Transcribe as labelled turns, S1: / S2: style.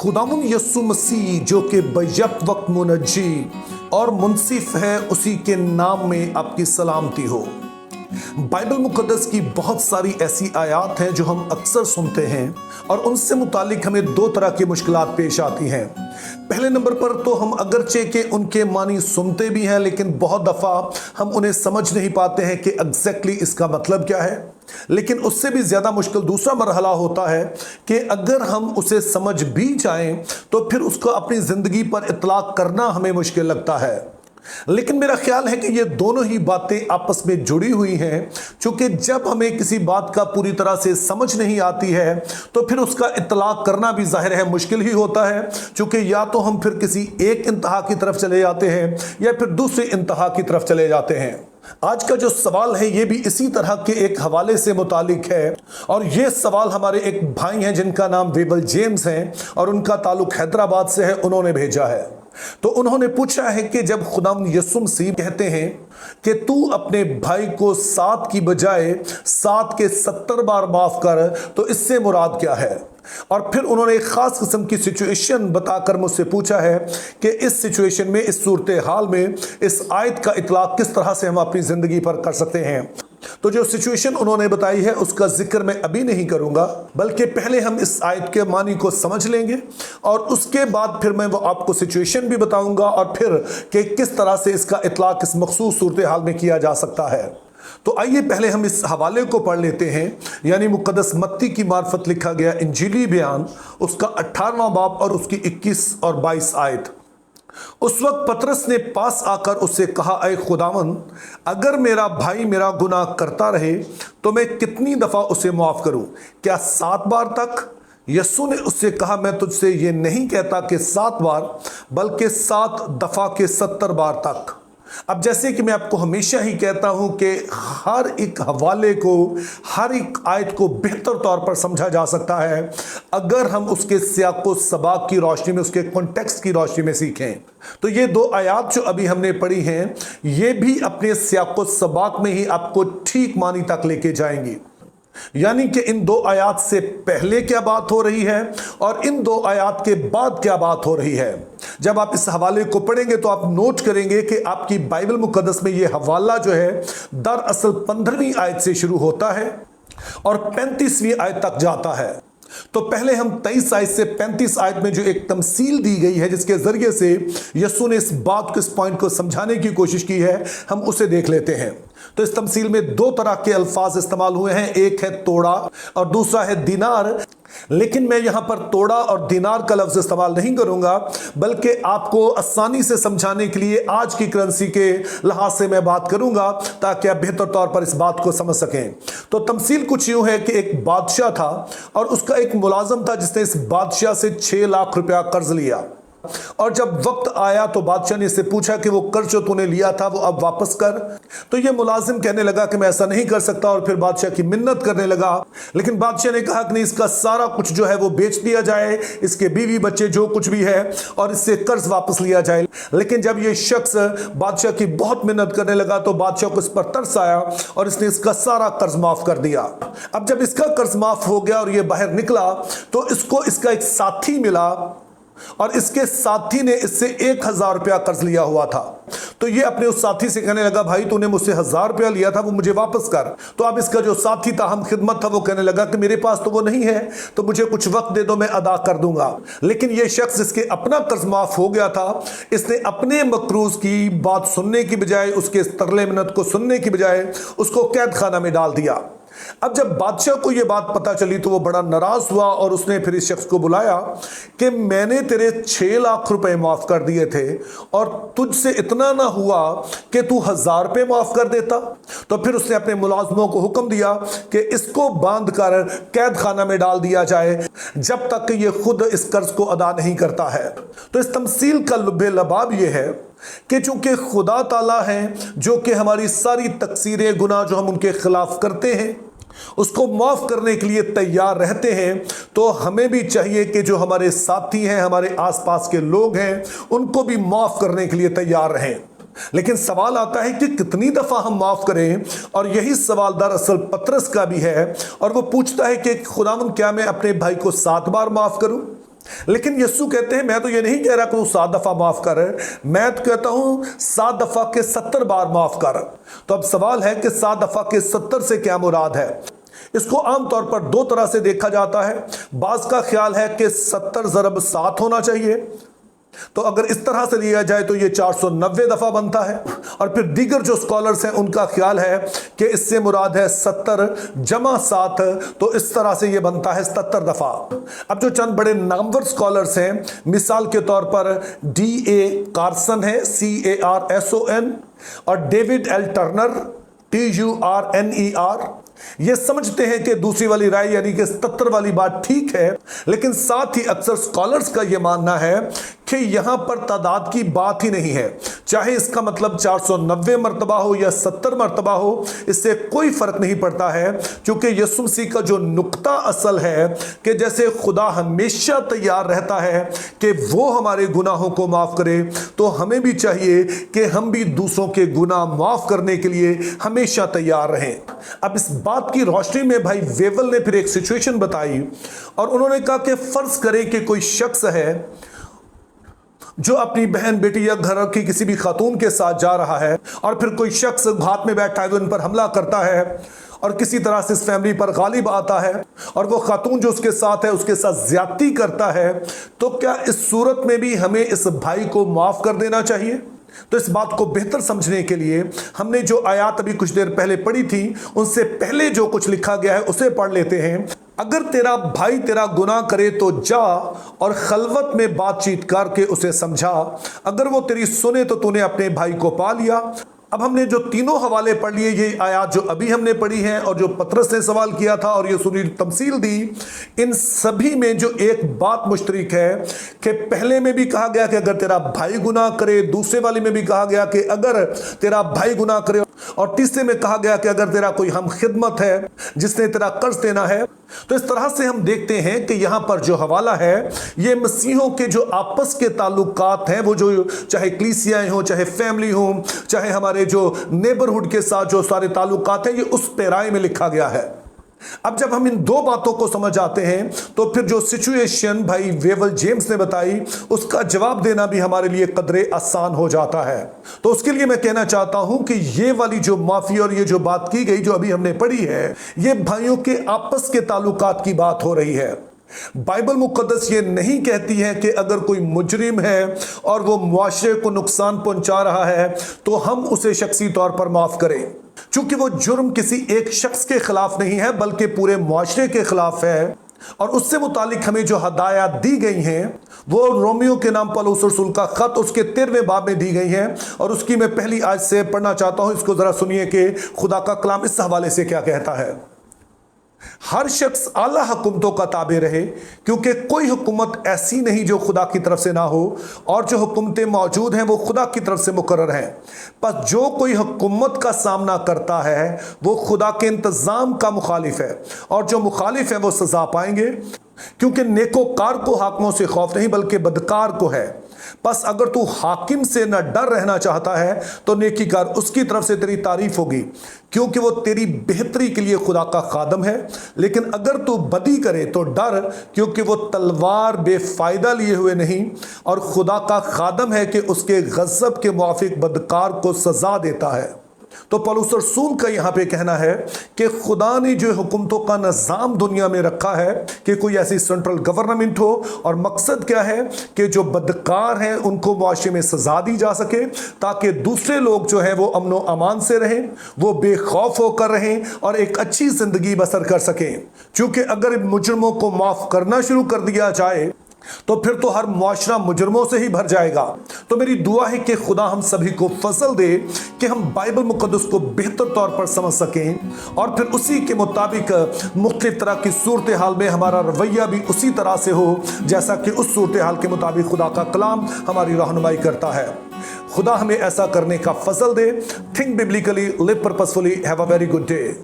S1: खुदावन यस्सु मसीह जो कि बैक वक्त मुनज्जी और मुनसिफ है, उसी के नाम में आपकी सलामती हो। बाइबल मुकद्दस की बहुत सारी ऐसी आयात हैं जो हम अक्सर सुनते हैं और उनसे मुतालिक हमें दो तरह की मुश्किलात पेश आती हैं। पहले नंबर पर तो हम अगरचे के उनके मानी सुनते भी हैं, लेकिन बहुत दफ़ा हम उन्हें समझ नहीं पाते हैं कि एग्जैक्टली इसका मतलब क्या है। लेकिन उससे भी ज़्यादा मुश्किल दूसरा मरहला होता है कि अगर हम उसे समझ भी जाएं तो फिर उसको अपनी ज़िंदगी पर इतलाक करना हमें मुश्किल लगता है। लेकिन मेरा ख्याल है कि ये दोनों ही बातें आपस में जुड़ी हुई हैं, क्योंकि जब हमें किसी बात का पूरी तरह से समझ नहीं आती है तो फिर उसका इतलाक करना भी जाहिर है मुश्किल ही होता है, क्योंकि या तो हम फिर किसी एक इंतहा की तरफ चले जाते हैं या फिर दूसरे इंतहा की तरफ चले जाते हैं। आज का जो सवाल है ये भी इसी तरह के एक हवाले से मुतालिक है, और ये सवाल हमारे एक भाई हैं जिनका नाम वेबल जेम्स है और उनका ताल्लुक हैदराबाद से है, उन्होंने भेजा है। तो उन्होंने पूछा है कि जब खुदावंद यीशु मसीह कहते हैं कि तू अपने भाई को 7 की बजाय 7 के 70 बार माफ कर, तो इससे मुराद क्या है। और फिर उन्होंने एक खास किस्म की सिचुएशन बताकर मुझसे पूछा है कि इस सिचुएशन में, इस सूरत हाल में इस आयत का इतलाक किस तरह से हम अपनी ज़िंदगी पर कर सकते हैं। तो जो सिचुएशन उन्होंने बताई है उसका जिक्र मैं अभी नहीं करूंगा, बल्कि पहले हम इस आयत के मानी को समझ लेंगे और उसके बाद फिर मैं वो आपको सिचुएशन भी बताऊंगा और फिर कि किस तरह से इसका इतलाक इस मखसूस सूरत हाल में किया जा सकता है। तो आइए पहले हम इस हवाले को पढ़ लेते हैं, यानी मुकद्दस मत्ती की मार्फत लिखा गया इंजीली बयान, उसका 18वां बाब और उसकी 21 और 22 आयत। उस वक्त पतरस ने पास आकर उससे कहा, ऐ खुदावन, अगर मेरा भाई मेरा गुनाह करता रहे तो मैं कितनी दफ़ा उसे माफ़ करूं? क्या 7 बार तक? यीशु ने उससे कहा, मैं तुझसे ये नहीं कहता कि 7 बार, बल्कि 7 दफ़ा के 70 बार तक। अब जैसे कि मैं आपको हमेशा ही कहता हूं कि हर एक हवाले को, हर एक आयत को बेहतर तौर पर समझा जा सकता है अगर हम उसके सियाक व सबाक की रोशनी में, उसके कॉन्टेक्स्ट की रोशनी में सीखें। तो ये 2 आयत जो अभी हमने पढ़ी हैं, ये भी अपने सियाक व सबाक में ही आपको ठीक मानी तक लेके जाएंगी। यानी कि इन 2 आयत से पहले क्या बात हो रही है और इन 2 आयत के बाद क्या बात हो रही है। जब आप इस हवाले को पढ़ेंगे तो आप नोट करेंगे कि आपकी बाइबल मुकद्दस में ये हवाला जो है दरअसल 15वीं आयत से शुरू होता है और 35वीं आयत तक जाता है। तो पहले हम 23 आयत से 35 आयत में जो एक तमसील दी गई है, जिसके जरिए से यीशु ने इस बात को, इस पॉइंट को समझाने की कोशिश की है, हम उसे देख लेते हैं। तो इस तमसील में 2 तरह के अल्फाज इस्तेमाल हुए हैं, एक है तोड़ा और दूसरा है दिनार। लेकिन मैं यहां पर तोड़ा और दिनार का लफ्ज इस्तेमाल नहीं करूंगा, बल्कि आपको आसानी से समझाने के लिए आज की करेंसी के लिहाज से मैं बात करूंगा, ताकि आप बेहतर तौर पर इस बात को समझ सकें। तो तमसील कुछ यूं है कि एक बादशाह था और उसका एक मुलाजम था जिसने इस बादशाह से 6 लाख रुपया कर्ज लिया। और जब वक्त आया तो बादशाह ने इससे पूछा कि वो कर्ज जो तूने लिया था वो अब वापस कर। तो ये मुलाजिम कहने लगा कि मैं ऐसा नहीं कर सकता, और फिर बादशाह की मिन्नत करने लगा। लेकिन बादशाह ने कहा कि नहीं, इसका सारा कुछ जो है वो बेच दिया जाए, इसके बीवी बच्चे जो कुछ भी है, और इससे कर्ज वापस लिया जाए। लेकिन जब ये शख्स बादशाह की बहुत मिन्नत करने लगा तो बादशाह को इस पर तरस आया और इसने इसका सारा कर्ज माफ कर दिया। अब जब इसका कर्ज माफ हो गया और ये बाहर निकला तो इसको इसका एक साथी मिला और इसके साथी ने इससे 1000 रुपया कर्ज लिया हुआ था। तो ये अपने उस साथी से कहने लगा, भाई तूने मुझसे 1000 रुपया लिया था, वो मुझे वापस कर। तो अब इसका जो साथी था, हम खिदमत था, वो कहने लगा कि मेरे पास तो वो नहीं है, तो मुझे कुछ वक्त दे दो, मैं अदा कर दूंगा। लेकिन ये शख्स जिसके अपना कर्ज माफ हो गया था, इसने अपने मकरूज की बात सुनने की बजाय, उसके तरले मिन्नत को सुनने की बजाय उसको कैद खाना में डाल दिया। अब जब बादशाह को यह बात पता चली तो वो बड़ा नाराज हुआ और उसने फिर इस शख्स को बुलाया कि मैंने तेरे 6 लाख रुपए माफ कर दिए थे और तुझसे इतना ना हुआ कि तू 1000 रुपए माफ कर देता। तो फिर उसने अपने मुलाजमों को हुक्म दिया कि इसको बांध कर कैद खाना में डाल दिया जाए जब तक कि ये खुद इस कर्ज को अदा नहीं करता है। तो इस तमसील का लुब्बे लबाब यह है कि चूंकि खुदा ताला है जो कि हमारी सारी तकसीरें, गुनाह जो हम उनके खिलाफ करते हैं उसको माफ करने के लिए तैयार रहते हैं, तो हमें भी चाहिए कि जो हमारे साथी हैं, हमारे आसपास के लोग हैं, उनको भी माफ करने के लिए तैयार रहें। लेकिन सवाल आता है कि कितनी दफा हम माफ करें, और यही सवाल दरअसल पतरस का भी है। और वो पूछता है कि खुदावंद क्या मैं अपने भाई को 7 बार माफ करूं? लेकिन यीशु कहते हैं मैं तो ये नहीं कह रहा कि तू 7 दफा माफ कर, मैं तो कहता हूं 7 दफा के 70 बार माफ कर। तो अब सवाल है कि 7 दफा के 70 से क्या मुराद है? इसको आमतौर पर 2 तरह से देखा जाता है। बाज का ख्याल है कि 70 ज़रब 7 होना चाहिए, तो अगर इस तरह से लिया जाए तो ये 490 दफा बनता है। और फिर दीगर जो स्कॉलर्स हैं उनका ख्याल है कि इससे मुराद है 70 जमा 7, तो इस तरह से ये बनता है 77 दफा। अब जो चंद बड़े नामवर स्कॉलर्स हैं, मिसाल के तौर पर D.A. कार्सन है, CARSON, और डेविड एल टर्नर, TURNER, ये समझते हैं कि दूसरी वाली राय यानी कि 77 वाली बात ठीक है। लेकिन साथ ही अक्सर स्कॉलर्स का यह मानना है कि यहां पर तादाद की बात ही नहीं है, चाहे इसका मतलब 490 मरतबा हो या 70 मरतबा हो, इससे कोई फर्क नहीं पड़ता है। क्योंकि यीशु मसीह का जो नुक्ता असल है कि जैसे खुदा हमेशा तैयार रहता है कि वो हमारे गुनाहों को माफ करे, तो हमें भी चाहिए कि हम भी दूसरों के गुनाह माफ करने के लिए हमेशा तैयार रहें। अब इस बात की रोशनी में भाई वेवल ने फिर एक सिचुएशन बताई, और उन्होंने कहा कि फर्ज करें कि कोई शख्स है जो अपनी बहन, बेटी या घर की किसी भी खातून के साथ जा रहा है, और फिर कोई शख्स हाथ में बैठा है तो उन पर हमला करता है और किसी तरह से इस फैमिली पर गालिब आता है, और वो खातून जो उसके साथ है उसके साथ ज्यादती करता है, तो क्या इस सूरत में भी हमें इस भाई को माफ कर देना चाहिए? तो इस बात को बेहतर समझने के लिए हमने जो आयत अभी कुछ देर पहले पढ़ी थी, उनसे पहले जो कुछ लिखा गया है उसे पढ़ लेते हैं। अगर तेरा भाई तेरा गुनाह करे तो जा और खलवत में बातचीत करके उसे समझा, अगर वो तेरी सुने तो तूने अपने भाई को पा लिया। अब हमने जो तीनों हवाले पढ़ लिए, ये आयत जो अभी हमने पढ़ी है और जो पतरस ने सवाल किया था और ये सुनी तमसील दी, इन सभी में जो एक बात मुश्तरक है कि पहले में भी कहा गया कि अगर तेरा भाई गुनाह करे, दूसरे वाले में भी कहा गया कि अगर तेरा भाई गुनाह करे, और तीसरे में कहा गया कि अगर तेरा कोई हम खिदमत है जिसने तेरा कर्ज देना है। तो इस तरह से हम देखते हैं कि यहां पर जो हवाला है ये मसीहों के जो आपस के ताल्लुकात हैं, वो जो चाहे कलीसियाएं हो, चाहे फैमिली हो, चाहे हमारे जो नेबरहुड के साथ जो सारे ताल्लुकात हैं, ये उस पैराए में लिखा गया है। अब जब हम इन 2 बातों को समझ आते हैं तो फिर जो सिचुएशन भाई वेवल जेम्स ने बताई उसका जवाब देना भी हमारे लिए कदरे आसान हो जाता है। तो उसके लिए मैं कहना चाहता हूं कि ये वाली जो माफी और ये जो बात की गई जो अभी हमने पढ़ी है, ये भाइयों के आपस के ताल्लुकात की बात हो रही है। बाइबल मुकद्दस ये नहीं कहती है कि अगर कोई मुजरिम है और वो मुआशरे को नुकसान पहुंचा रहा है तो हम उसे शख्सी तौर पर माफ करें, चूंकि वो जुर्म किसी एक शख्स के खिलाफ नहीं है बल्कि पूरे मुआशरे के खिलाफ है। और उससे मुतालिक हमें जो हदायत दी गई हैं वो रोमियो के नाम पौलुस रसूल का खत उसके 13वें बाब में दी गई हैं, और उसकी मैं पहली आज से पढ़ना चाहता हूं। इसको जरा सुनिए कि खुदा का कलाम इस हवाले से क्या कहता है। हर शख्स आला हुकूमतों का ताबे रहे, क्योंकि कोई हुकूमत ऐसी नहीं जो खुदा की तरफ से ना हो, और जो हुकूमतें मौजूद हैं वो खुदा की तरफ से मुकर्रर हैं। पर जो कोई हुकूमत का सामना करता है वो खुदा के इंतज़ाम का मुखालिफ है, और जो मुखालिफ है वो सजा पाएंगे, क्योंकि नेकोकार को हाकिमों से खौफ नहीं बल्कि बदकार को है। बस अगर तू हाकिम से न डर रहना चाहता है तो नेकीकार उसकी तरफ से तेरी तारीफ होगी, क्योंकि वो तेरी बेहतरी के लिए खुदा का खादम है। लेकिन अगर तू बदी करे तो डर, क्योंकि वो तलवार बेफायदा लिए हुए नहीं, और खुदा का खादम है कि उसके गज़ब के मुआफिक बदकार को सजा देता है। तो पौलुस रसूल का यहां पे कहना है कि खुदा ने जो हुकूमतों का निज़ाम दुनिया में रखा है कि कोई ऐसी सेंट्रल गवर्नमेंट हो, और मकसद क्या है कि जो बदकार हैं उनको मुआशरे में सजा दी जा सके, ताकि दूसरे लोग जो हैं वो अमन व अमान से रहें, वो बेखौफ होकर रहें और एक अच्छी जिंदगी बसर कर सकें। क्योंकि अगर मुजरमों को माफ करना शुरू कर दिया जाए तो फिर तो हर मुआशरा मुजरमों से ही भर जाएगा। तो मेरी दुआ है कि खुदा हम सभी को फजल दे कि हम बाइबल मुकद्दस को बेहतर तौर पर समझ सकें, और फिर उसी के मुताबिक मुख्तलिफ तरह की सूरत हाल में हमारा रवैया भी उसी तरह से हो जैसा कि उस सूरत हाल के मुताबिक खुदा का कलाम हमारी रहनुमाई करता है। खुदा हमें ऐसा करने का फजल दे। Think biblically, live purposefully, have a very good day.